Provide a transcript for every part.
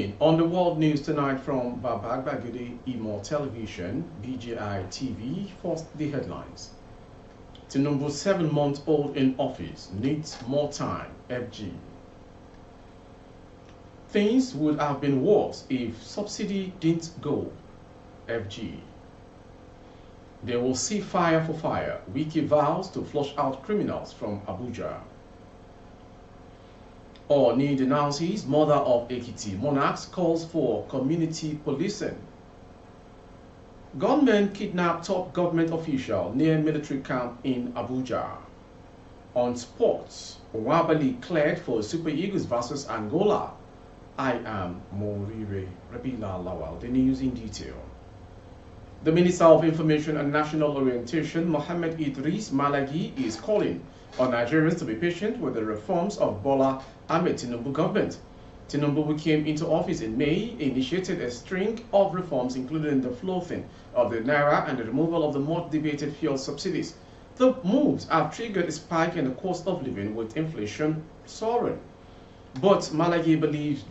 In on the world news tonight from Babagbagede Imo Television, BGI TV, first the headlines. Tinubu 7-month-old in office needs more time, FG. Things would have been worse if subsidy didn't go, FG. They will see fire for fire. Wiki vows to flush out criminals from Abuja. Ooni Denounces, mother of Ekiti Monarchs, calls for community policing. Gunmen kidnap top government official near military camp in Abuja. On sports, Wali cleared for Super Eagles versus Angola. I am Morire Rabila Lawal. The news in detail. The Minister of Information and National Orientation, Mohammed Idris Malagi, is calling on Nigerians to be patient with the reforms of Bola Ahmed Tinubu government. Tinubu, who came into office in May, initiated a string of reforms, including the floating of the naira and the removal of the much debated fuel subsidies. The moves have triggered a spike in the cost of living, with inflation soaring. But Malagi believes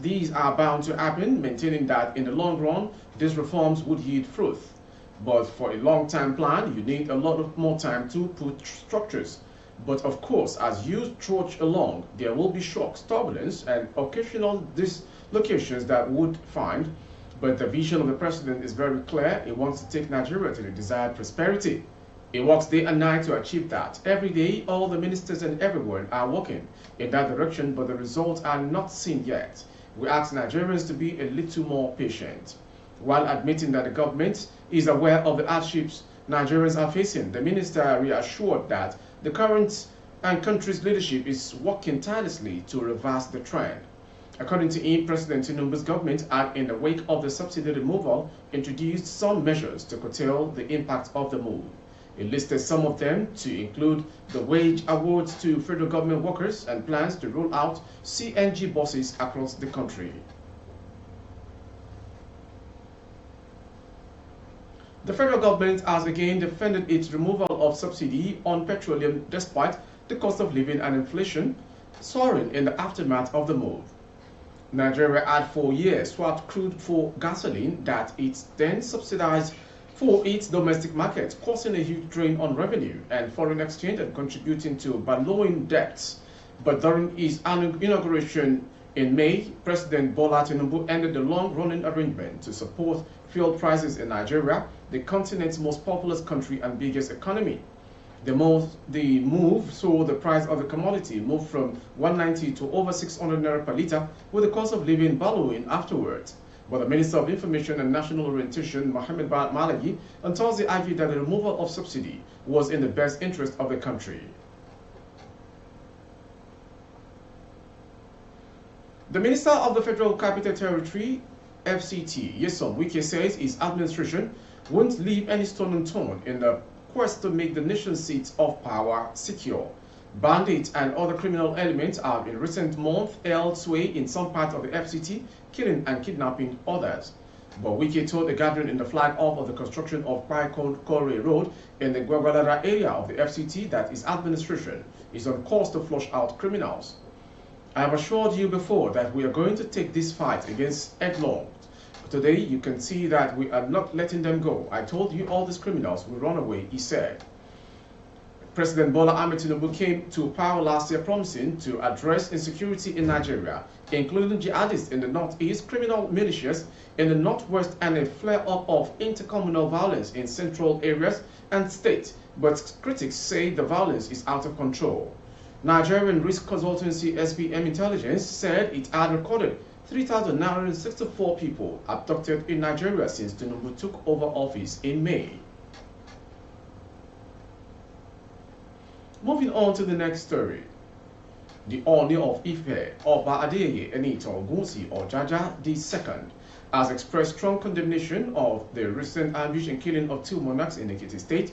these are bound to happen, maintaining that in the long run, these reforms would yield fruit. But for a long-term plan, you need a lot of more time to put structures. But of course, as you trudge along, there will be shocks, turbulence, and occasional dislocations that would find. But the vision of the president is very clear. He wants to take Nigeria to the desired prosperity. He works day and night to achieve that. Every day, all the ministers and everyone are working in that direction, but the results are not seen yet. We ask Nigerians to be a little more patient. While admitting that the government is aware of the hardships Nigerians are facing, the minister reassured that the current and country's leadership is working tirelessly to reverse the trend. According to him, President Tinubu's government, in the wake of the subsidy removal, introduced some measures to curtail the impact of the move. He listed some of them to include the wage awards to federal government workers and plans to roll out CNG buses across the country. The federal government has again defended its removal of subsidy on petroleum despite the cost of living and inflation soaring in the aftermath of the move. Nigeria had for years swapped crude for gasoline that it then subsidized for its domestic market, causing a huge drain on revenue and foreign exchange and contributing to ballooning debts. But during his inauguration in May, President Bola Tinubu ended the long-running arrangement to support fuel prices in Nigeria, the continent's most populous country and biggest economy. The move saw the price of the commodity move from 190 to over 600 naira per litre, with the cost of living ballooing afterwards. But the Minister of Information and National Orientation, Mohammed Malagi, on Thursday argued that the removal of subsidy was in the best interest of the country. The Minister of the Federal Capital Territory, FCT, Nyesom Wike, says his administration won't leave any stone unturned in the quest to make the nation's seats of power secure. Bandits and other criminal elements have in recent months held sway in some parts of the FCT, killing and kidnapping others. But Wike told a gathering in the flag-off of the construction of Kore Road in the Gwagwadara area of the FCT that his administration is on course to flush out criminals. I have assured you before that we are going to take this fight against headlong. Today, you can see that we are not letting them go. I told you all these criminals will run away, he said. President Bola Ahmed Tinubu came to power last year promising to address insecurity in Nigeria, including jihadists in the northeast, criminal militias in the northwest, and a flare-up of intercommunal violence in central areas and states. But critics say the violence is out of control. Nigerian risk consultancy SBM Intelligence said it had recorded 3,964 people abducted in Nigeria since Tinubu took over office in May. Moving on to the next story. The Ooni of Ife, Oba Adeyeye Enito Ogunsi Ojaja II, has expressed strong condemnation of the recent ambush and killing of 2 monarchs in Ekiti State,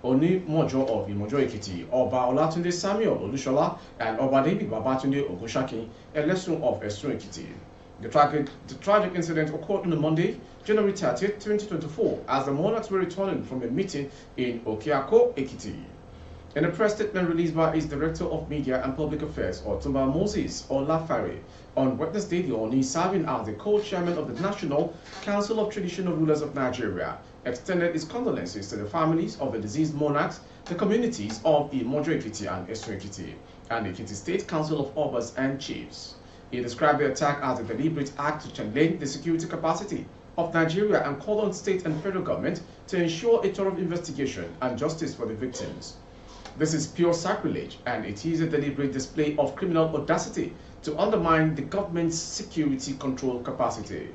Ooni Mojo of Imojo Ekiti, Oba Olatunde Samuel Olushola, and Oba Debi Babatunde Ogunshakin, Elesun of Osun Ekiti. The tragic incident occurred on Monday, January 30, 2024, as the monarchs were returning from a meeting in Okeako, Ekiti. In a press statement released by its Director of Media and Public Affairs, Otumba Moses Olafare, on Wednesday, the Ooni, serving as the co-chairman of the National Council of Traditional Rulers of Nigeria, extended its condolences to the families of the deceased monarchs, the communities of Imojo Ekiti and Osun Ekiti, and the Ekiti State Council of Obas and Chiefs. He described the attack as a deliberate act to challenge the security capacity of Nigeria and called on state and federal government to ensure a thorough investigation and justice for the victims. This is pure sacrilege, and it is a deliberate display of criminal audacity to undermine the government's security control capacity.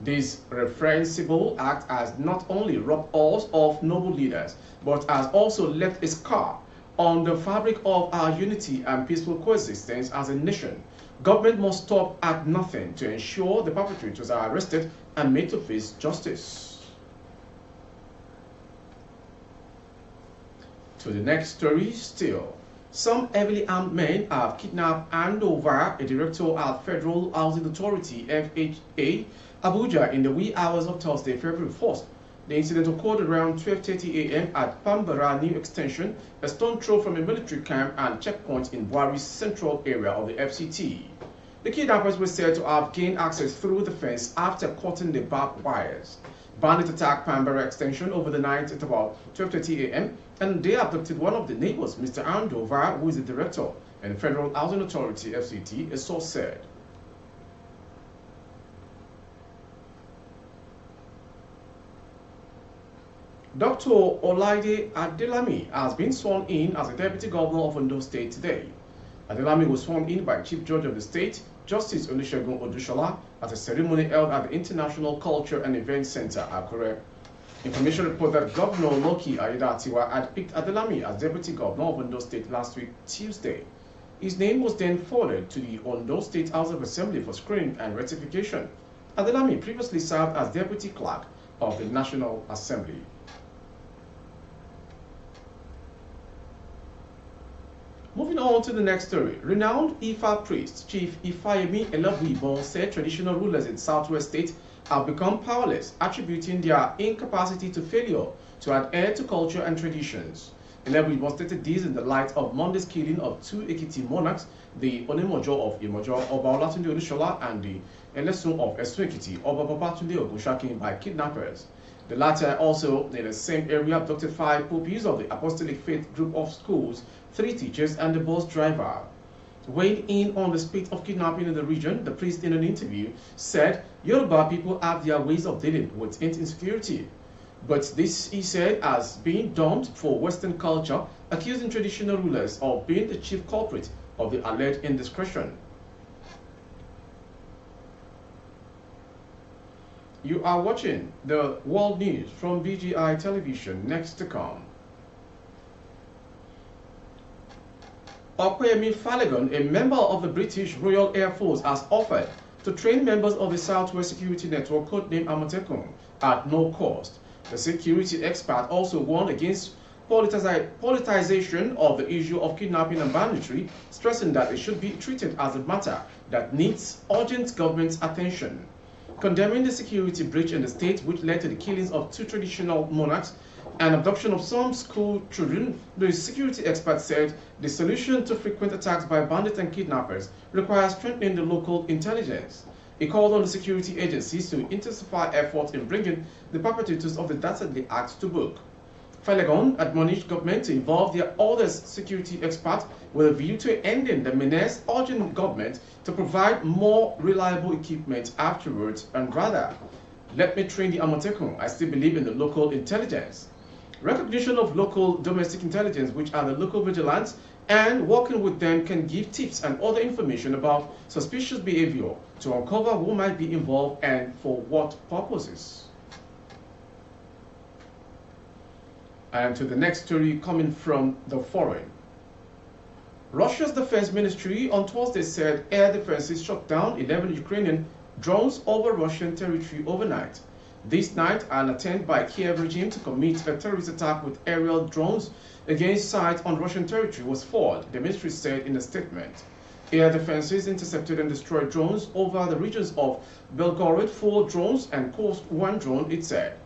This reprehensible act has not only robbed us of noble leaders, but has also left a scar on the fabric of our unity and peaceful coexistence as a nation. Government must stop at nothing to ensure the perpetrators are arrested and made to face justice. To the next story still. Some heavily armed men have kidnapped and handed over a director at Federal Housing Authority FHA Abuja in the wee hours of Thursday, February 1st. The incident occurred around 12:30 a.m. at Pambara New Extension, a stone throw from a military camp and checkpoint in Wali's central area of the FCT. The kidnappers were said to have gained access through the fence after cutting the barbed wires. Bandits attacked Pambara Extension over the night at about 12:30 a.m. and they abducted one of the neighbors, Mr. Andover, who is the director in the Federal Housing Authority FCT, a source said. Dr. Olaide Adelami has been sworn in as the Deputy Governor of Ondo State today. Adelami was sworn in by Chief Judge of the State, Justice Olusegun Odushola, at a ceremony held at the International Culture and Events Center, Akure. Information reported that Governor Loki Ayedatiwa had picked Adelami as Deputy Governor of Ondo State last week, Tuesday. His name was then forwarded to the Ondo State House of Assembly for screening and ratification. Adelami previously served as Deputy Clerk of the National Assembly. Moving on to the next story. Renowned Ifa priest Chief Ifayemi Elabwibon said traditional rulers in Southwest State have become powerless, attributing their incapacity to failure to adhere to culture and traditions. Elabwibon stated this in the light of Monday's killing of two Ekiti monarchs, the Onimojo of Imojo, Oba Olatunde Olushola, and the Elesun of Osun Ekiti, Oba Babatunde Ogunshakin, by kidnappers. The latter also, in the same area, abducted 5 pupils of the Apostolic Faith group of schools, 3 teachers, and the bus driver. Weighing in on the spate of kidnapping in the region, the priest in an interview said Yoruba people have their ways of dealing with insecurity. But this, he said, has been dumped for Western culture, accusing traditional rulers of being the chief culprit of the alleged indiscretion. You are watching the world news from BGI Television. Next to come. Okwemi Falegon, a member of the British Royal Air Force, has offered to train members of the Southwest Security Network, codenamed Amotekun, at no cost. The security expert also warned against politicization of the issue of kidnapping and banditry, stressing that it should be treated as a matter that needs urgent government attention. Condemning the security breach in the state, which led to the killings of 2 traditional monarchs and abduction of some school children, the security expert said the solution to frequent attacks by bandits and kidnappers requires strengthening the local intelligence. He called on the security agencies to intensify efforts in bringing the perpetrators of the dastardly act to book. Falegon admonished government to involve their other security experts with a view to ending the menace, urging government to provide more reliable equipment afterwards, and rather, let me train the Amotekun. I still believe in the local intelligence. Recognition of local domestic intelligence, which are the local vigilantes, and working with them can give tips and other information about suspicious behavior to uncover who might be involved and for what purposes. And to the next story coming from the foreign. Russia's defense ministry on Thursday said air defenses shot down 11 Ukrainian drones over Russian territory overnight. This night, an attempt by Kiev regime to commit a terrorist attack with aerial drones against sites on Russian territory was foiled, the ministry said in a statement. Air defenses intercepted and destroyed drones over the regions of Belgorod, 4 drones, and Kursk, 1 drone, it said.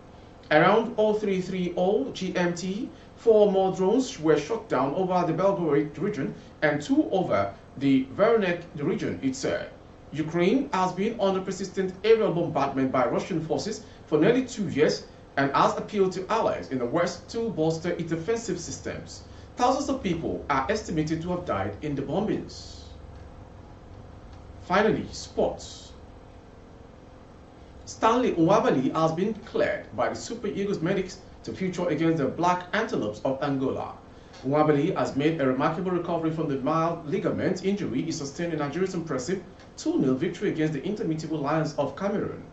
Around 0330 GMT, 4 more drones were shot down over the Belgorod region and 2 over the Veronic region, it said. Ukraine has been under persistent aerial bombardment by Russian forces for nearly 2 years and has appealed to allies in the West to bolster its defensive systems. Thousands of people are estimated to have died in the bombings. Finally, sports. Stanley Wali has been cleared by the Super Eagles medics to feature against the Black Antelopes of Angola. Wali has made a remarkable recovery from the mild ligament injury he sustained in Nigeria's impressive 2-0 victory against the intermutable Lions of Cameroon.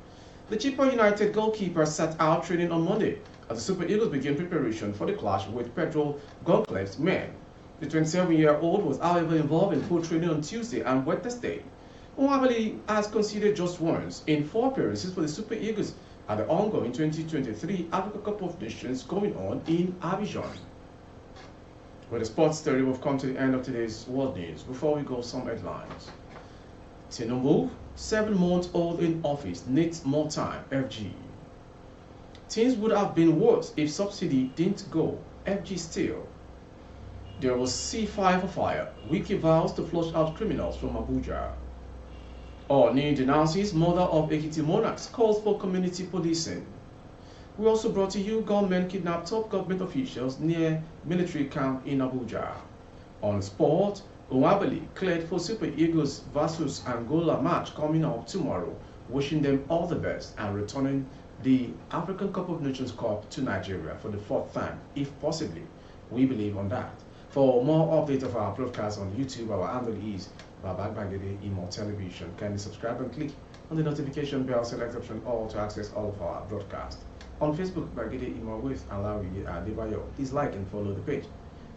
The Chippa United goalkeeper sat out training on Monday as the Super Eagles began preparation for the clash with Pedro Goncalves' men. The 27-year-old was however involved in full training on Tuesday and Wednesday. Wali has conceded just once in 4 appearances for the Super Eagles at the ongoing 2023 Africa Cup of Nations going on in Abidjan. With the sports story, we've come to the end of today's world news. Before we go, some headlines. Tinubu, 7-month-old in office, needs more time, FG. Things would have been worse if subsidy didn't go, FG still. There was C5 for fire. Wiki vows to flush out criminals from Abuja. Ooni Denounces, mother of Ekiti Monarchs, calls for community policing. We also brought to you gunmen kidnap top government officials near military camp in Abuja. On sport, Wali cleared for Super Eagles versus Angola match coming up tomorrow, wishing them all the best and returning the African Cup of Nations Cup to Nigeria for the 4th time, if possibly. We believe on that. For more updates of our broadcast on YouTube, our handle is Babak Bagede Imo Television. Kindly subscribe and click on the notification bell, select option all to access all of our broadcasts. On Facebook, Bagede Imo with Alawi Adebayo. Please like and follow the page.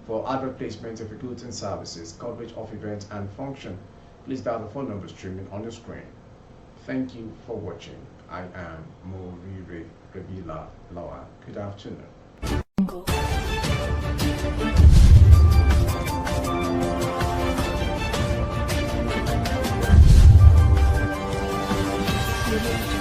For advert placement of goods and services, coverage of events and function, please dial the phone number streaming on your screen. Thank you for watching. I am Morire Rebila Lawa. Good afternoon. Thank you.